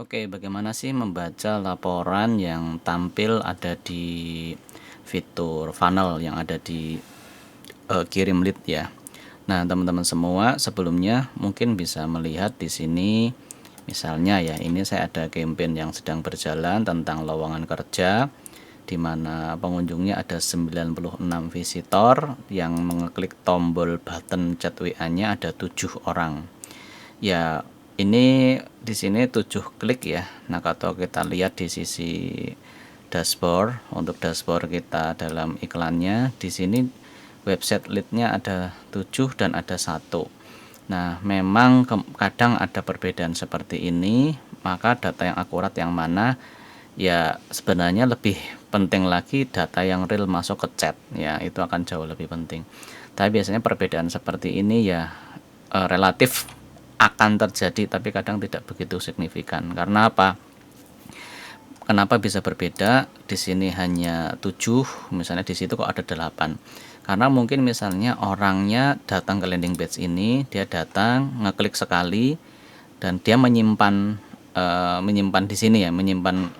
Oke, bagaimana sih membaca laporan yang tampil ada di fitur funnel yang ada di kirim lead ya. Nah, teman-teman semua sebelumnya mungkin bisa melihat di sini misalnya ya, ini saya ada campaign yang sedang berjalan tentang lowongan kerja di mana pengunjungnya ada 96 visitor yang mengeklik tombol button chat WA-nya ada 7 orang. Ya, ini di sini 7 klik ya. Nah, kalau kita lihat di sisi dashboard, untuk dashboard kita dalam iklannya, di sini website lead-nya ada 7 dan ada 1. Nah, memang kadang ada perbedaan seperti ini, maka data yang akurat yang mana? Ya, sebenarnya lebih penting lagi data yang real masuk ke chat ya, itu akan jauh lebih penting. Tapi biasanya perbedaan seperti ini ya relatif akan terjadi, tapi kadang tidak begitu signifikan. Karena apa? Kenapa bisa berbeda? Di sini hanya 7, misalnya di situ kok ada 8. Karena mungkin misalnya orangnya datang ke landing page ini, dia datang, ngeklik sekali dan dia menyimpan di sini ya, menyimpan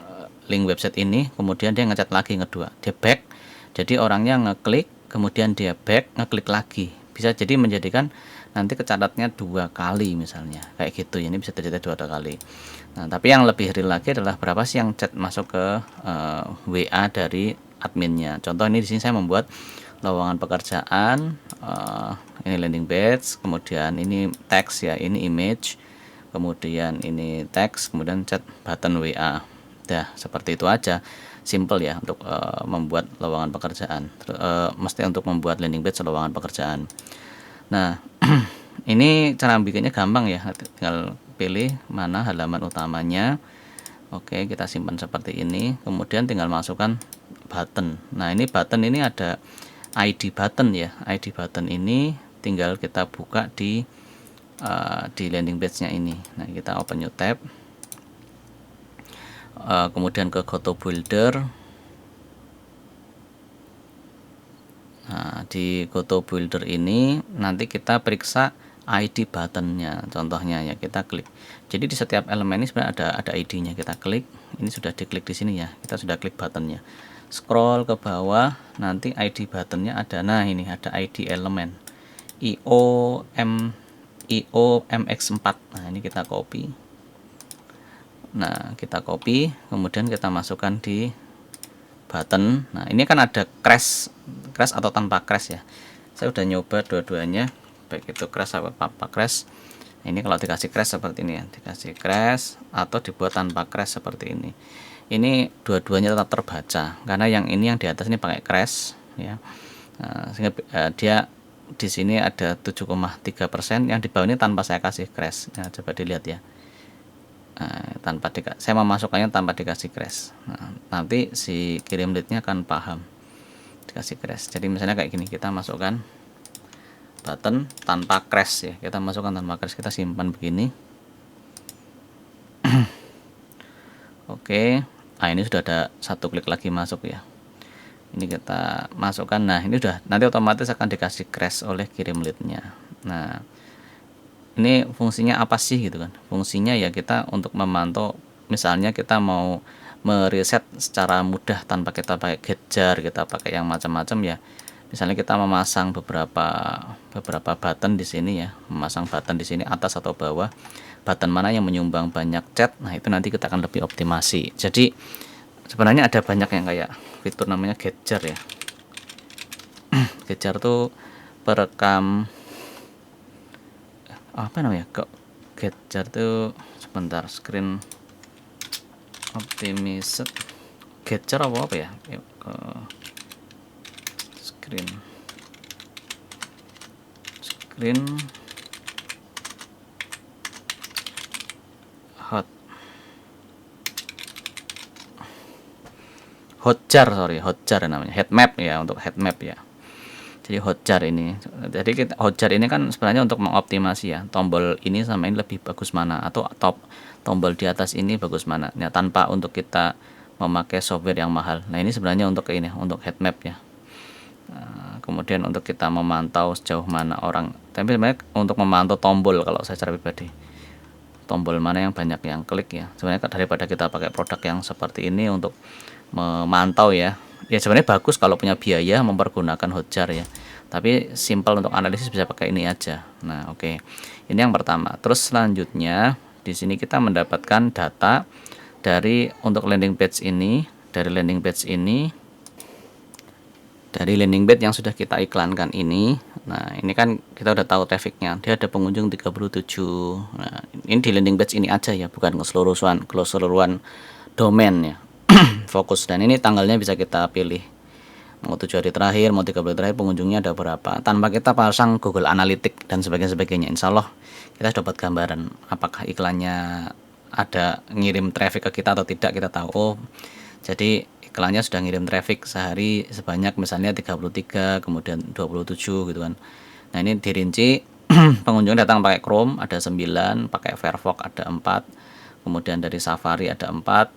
link website ini, kemudian dia ngecat lagi kedua, dia back. Jadi orangnya ngeklik, kemudian dia back, ngeklik lagi. Bisa jadi menjadikan nanti kecatatnya 2 kali misalnya, kayak gitu ya. Ini bisa terjadi 2 kali. Nah, tapi yang lebih real lagi adalah berapa sih yang chat masuk ke WA dari adminnya. Contoh ini di sini saya membuat lowongan pekerjaan, ini landing page, kemudian ini teks ya, ini image, kemudian ini teks, kemudian chat button WA. Dah, seperti itu aja. Simple ya untuk membuat lowongan pekerjaan. Mesti untuk membuat landing page lowongan pekerjaan. Nah, ini cara bikinnya gampang ya, tinggal pilih mana halaman utamanya. Oke, kita simpan seperti ini, kemudian tinggal masukkan button. Nah, ini button ini ada ID button ya. ID button ini tinggal kita buka di landing page-nya ini. Nah, kita open new tab. Kemudian ke Goto Builder. Nah, di Goto Builder ini nanti kita periksa ID buttonnya, contohnya ya kita klik. Jadi di setiap elemen ini sebenarnya ada ID-nya, kita klik. Ini sudah diklik di sini ya, kita sudah klik buttonnya. Scroll ke bawah, nanti ID buttonnya ada. Nah, ini ada ID elemen IOMX4. Nah, ini kita copy. Nah, kita copy, kemudian kita masukkan di button. Nah, ini kan ada crash atau tanpa crash ya. Saya udah nyoba dua-duanya, baik itu crash atau tanpa crash. Ini kalau dikasih crash seperti ini ya, dikasih crash atau dibuat tanpa crash seperti ini. Ini dua-duanya tetap terbaca karena yang ini yang di atas ini pakai crash ya. Nah, sehingga dia di sini ada 7,3%, yang di bawah ini tanpa saya kasih crash. Nah, coba dilihat ya. Nah, saya memasukkannya tanpa dikasih crash. Nah, nanti si kirim leadnya akan paham dikasih crash. Jadi misalnya kayak gini, kita masukkan button tanpa crash ya, kita masukkan tanpa crash, kita simpan begini. Oke, nah ini sudah ada 1 klik lagi masuk ya. Ini kita masukkan. Nah, ini udah nanti otomatis akan dikasih crash oleh kirim leadnya. Nah, ini fungsinya apa sih gitu kan? Fungsinya ya kita untuk memantau, misalnya kita mau mereset secara mudah tanpa kita pakai Getjar, kita pakai yang macam-macam ya. Misalnya kita memasang beberapa button di sini ya, memasang button di sini atas atau bawah, button mana yang menyumbang banyak chat. Nah, itu nanti kita akan lebih optimasi. Jadi sebenarnya ada banyak yang kayak fitur namanya Getjar ya. Getjar tuh perekam apa namanya, kok Getjar tuh sebentar, screen optimized Getjar apa ya, yuk ke screen hot Hotjar namanya, head map ya, untuk head map ya. Jadi Hotjar ini, Hotjar ini kan sebenarnya untuk mengoptimasi ya, tombol ini sama ini lebih bagus mana, atau tombol di atas ini bagus mana ya, tanpa untuk kita memakai software yang mahal. Nah, ini sebenarnya untuk ini, untuk head map ya. Kemudian untuk kita memantau sejauh mana orang, tapi sebenarnya untuk memantau tombol kalau saya secara pribadi, tombol mana yang banyak yang klik ya. Sebenarnya daripada kita pakai produk yang seperti ini untuk memantau ya. Ya sebenarnya bagus kalau punya biaya mempergunakan Hotjar ya. Tapi simple untuk analisis bisa pakai ini aja. Nah, oke. Ini yang pertama. Terus selanjutnya di sini kita mendapatkan data dari untuk landing page ini, dari landing page yang sudah kita iklankan ini. Nah, ini kan kita udah tahu trafficnya. Dia ada pengunjung 37. Nah, ini di landing page ini aja ya, bukan keseluruhan domain ya. Fokus, dan ini tanggalnya bisa kita pilih. Mau 7 hari terakhir, mau 30 hari terakhir, pengunjungnya ada berapa. Tanpa kita pasang Google Analytics dan sebagainya. Insya Allah kita dapat gambaran apakah iklannya ada ngirim traffic ke kita atau tidak, kita tahu. Oh, jadi iklannya sudah ngirim traffic sehari sebanyak misalnya 33, kemudian 27 gitu kan. Nah, ini dirinci pengunjung datang pakai Chrome ada 9, pakai Firefox ada 4, kemudian dari Safari ada 4,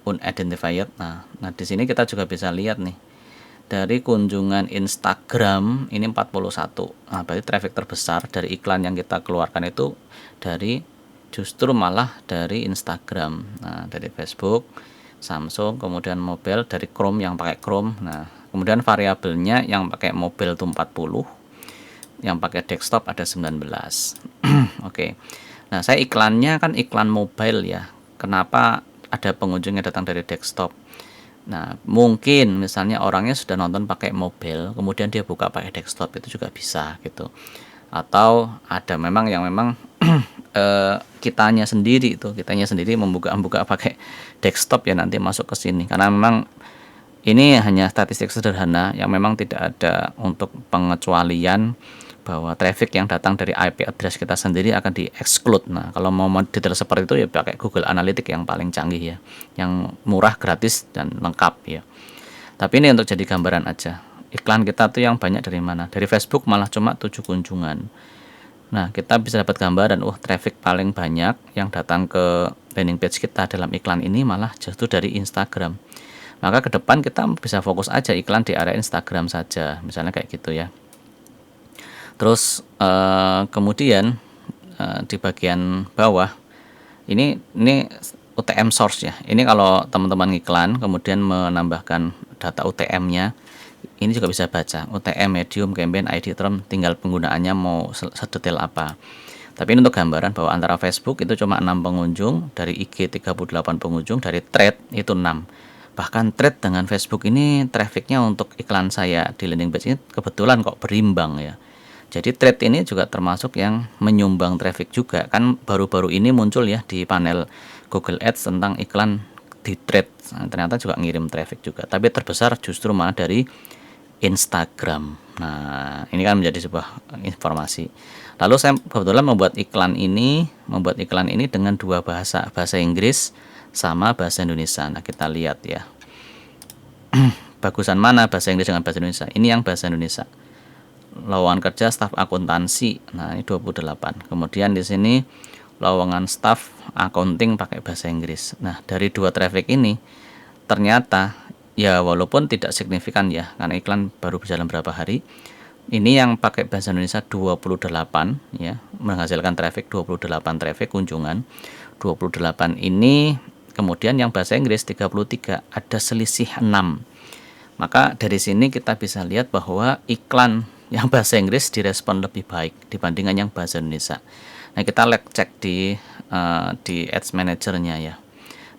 unidentified. Nah, di sini kita juga bisa lihat nih. Dari kunjungan Instagram ini 41. Nah, berarti traffic terbesar dari iklan yang kita keluarkan itu justru malah dari Instagram. Nah, dari Facebook, Samsung, kemudian mobile dari Chrome yang pakai Chrome. Nah, kemudian variabelnya yang pakai mobile itu 40, yang pakai desktop ada 19. Oke. Nah, saya iklannya kan iklan mobile ya. Kenapa ada pengunjung yang datang dari desktop? Nah, mungkin misalnya orangnya sudah nonton pakai mobile, kemudian dia buka pakai desktop, itu juga bisa gitu. Atau ada memang kitanya sendiri membuka pakai desktop ya, nanti masuk ke sini. Karena memang ini hanya statistik sederhana yang memang tidak ada untuk pengecualian bahwa traffic yang datang dari IP address kita sendiri akan di-exclude. Nah, kalau mau detail seperti itu ya pakai Google Analytics yang paling canggih ya, yang murah, gratis, dan lengkap ya. Tapi ini untuk jadi gambaran aja. Iklan kita tuh yang banyak dari mana? Dari Facebook malah cuma 7 kunjungan. Nah, kita bisa dapat gambaran, traffic paling banyak yang datang ke landing page kita dalam iklan ini malah justru dari Instagram. Maka ke depan kita bisa fokus aja iklan di area Instagram saja, misalnya kayak gitu ya. Terus kemudian di bagian bawah ini UTM source ya. Ini kalau teman-teman iklan kemudian menambahkan data UTM-nya, ini juga bisa baca UTM, medium, campaign, ID term, tinggal penggunaannya mau sedetail apa. Tapi ini untuk gambaran bahwa antara Facebook itu cuma 6 pengunjung, dari IG 38 pengunjung, dari thread itu 6. Bahkan thread dengan Facebook ini trafficnya untuk iklan saya di landing page ini kebetulan kok berimbang ya. Jadi thread ini juga termasuk yang menyumbang traffic juga. Kan baru-baru ini muncul ya di panel Google Ads tentang iklan di thread. Nah, ternyata juga ngirim traffic juga. Tapi terbesar justru malah dari Instagram. Nah, ini kan menjadi sebuah informasi. Lalu saya kebetulan membuat iklan ini dengan 2 bahasa Inggris sama bahasa Indonesia. Nah, kita lihat ya. Bagusan mana bahasa Inggris dengan bahasa Indonesia? Ini yang bahasa Indonesia. Lowongan kerja staf akuntansi. Nah, ini 28. Kemudian di sini lowongan staf accounting pakai bahasa Inggris. Nah, dari 2 traffic ini ternyata ya walaupun tidak signifikan ya, karena iklan baru berjalan berapa hari. Ini yang pakai bahasa Indonesia 28 ya, menghasilkan traffic 28 traffic kunjungan. 28 ini kemudian yang bahasa Inggris 33, ada selisih 6. Maka dari sini kita bisa lihat bahwa iklan yang bahasa Inggris direspon lebih baik dibandingkan yang bahasa Indonesia. Nah, kita cek di Ads Manager-nya ya.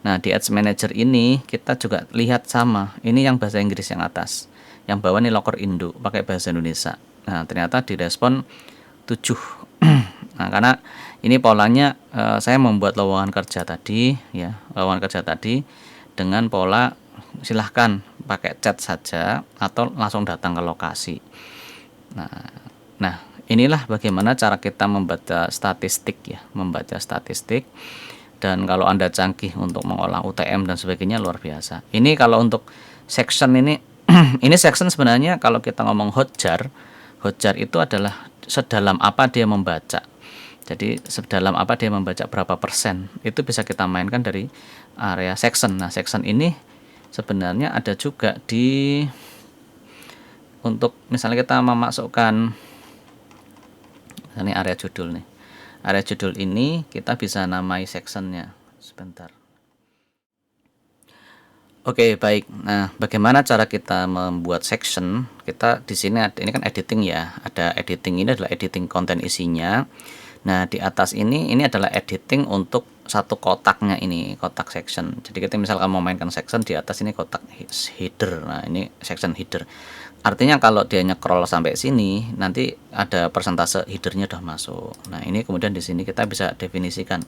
Nah, di Ads Manager ini kita juga lihat sama. Ini yang bahasa Inggris yang atas. Yang bawah ini loker Indo pakai bahasa Indonesia. Nah, ternyata direspon 7. Nah, karena ini polanya saya membuat lowongan kerja tadi ya, dengan pola silahkan pakai chat saja atau langsung datang ke lokasi. Nah, inilah bagaimana cara kita membaca statistik ya, dan kalau Anda canggih untuk mengolah UTM dan sebagainya luar biasa. Ini kalau untuk section ini ini section sebenarnya kalau kita ngomong Hotjar itu adalah sedalam apa dia membaca. Jadi sedalam apa dia membaca berapa persen, itu bisa kita mainkan dari area section. Nah, section ini sebenarnya ada juga untuk misalnya kita memasukkan ini area judul nih. area judul ini kita bisa namai sectionnya. Sebentar. Oke, baik. Nah, bagaimana cara kita membuat section? Kita di sini ini kan editing ya. Ada editing, ini adalah editing konten isinya. Nah, di atas ini adalah editing untuk satu kotaknya, ini kotak section. Jadi kita misalkan mau mainkan section, di atas ini kotak header. Nah, ini section header. Artinya kalau dia nge-scroll sampai sini, nanti ada persentase headernya udah masuk. Nah, ini kemudian di sini kita bisa definisikan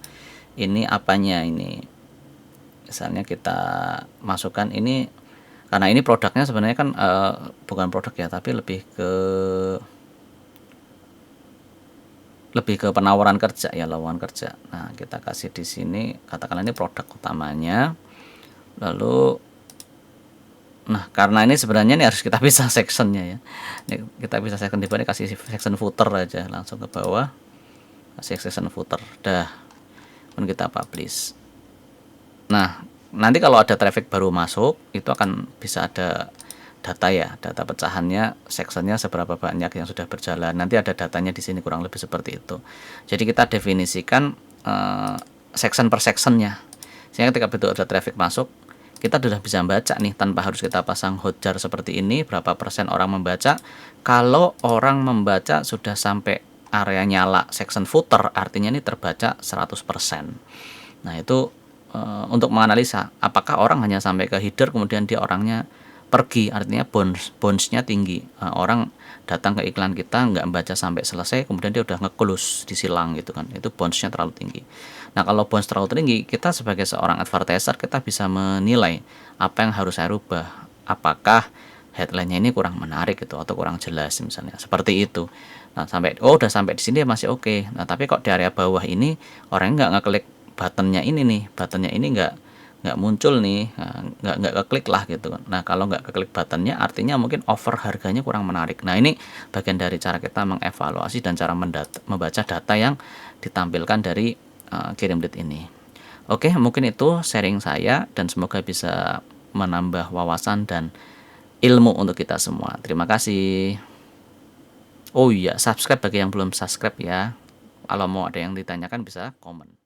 ini apanya ini. Misalnya kita masukkan ini, karena ini produknya sebenarnya kan bukan produk ya, tapi lebih ke penawaran kerja ya, lowongan kerja. Nah, kita kasih di sini, katakanlah ini produk utamanya. Lalu nah, karena ini sebenarnya ini harus kita pisah sectionnya ya. Ini kita bisa section di bawah, kasih section footer aja, langsung ke bawah, kasih section footer. Dah, kemudian kita publish. Nah, nanti kalau ada traffic baru masuk, itu akan bisa ada data ya, data pecahannya, sectionnya seberapa banyak yang sudah berjalan. Nanti ada datanya di sini, kurang lebih seperti itu. Jadi kita definisikan section per sectionnya. Sehingga ketika begitu ada traffic masuk, kita sudah bisa membaca nih tanpa harus kita pasang hotjar seperti ini, berapa persen orang membaca. Kalau orang membaca sudah sampai area nyala section footer, artinya ini terbaca 100%. Nah, itu untuk menganalisa apakah orang hanya sampai ke header kemudian dia orangnya pergi, artinya bounce-nya tinggi. Orang datang ke iklan kita nggak membaca sampai selesai, kemudian dia udah nge-close, disilang gitu kan, itu bounce-nya terlalu tinggi. Nah, kalau bounce terlalu tinggi, kita sebagai seorang advertiser kita bisa menilai apa yang harus saya rubah, apakah headline-nya ini kurang menarik gitu atau kurang jelas misalnya, seperti itu. Nah, udah sampai di sini masih oke. Nah, tapi kok di area bawah ini orangnya nggak ngeklik buttonnya ini nggak muncul nih, nggak keklik lah gitu. Nah, kalau nggak keklik buttonnya artinya mungkin offer harganya kurang menarik. Nah, ini bagian dari cara kita mengevaluasi dan cara membaca data yang ditampilkan dari kirim lead ini. Oke, mungkin itu sharing saya dan semoga bisa menambah wawasan dan ilmu untuk kita semua. Terima kasih. Oh iya, subscribe bagi yang belum subscribe ya. Kalau mau ada yang ditanyakan bisa komen.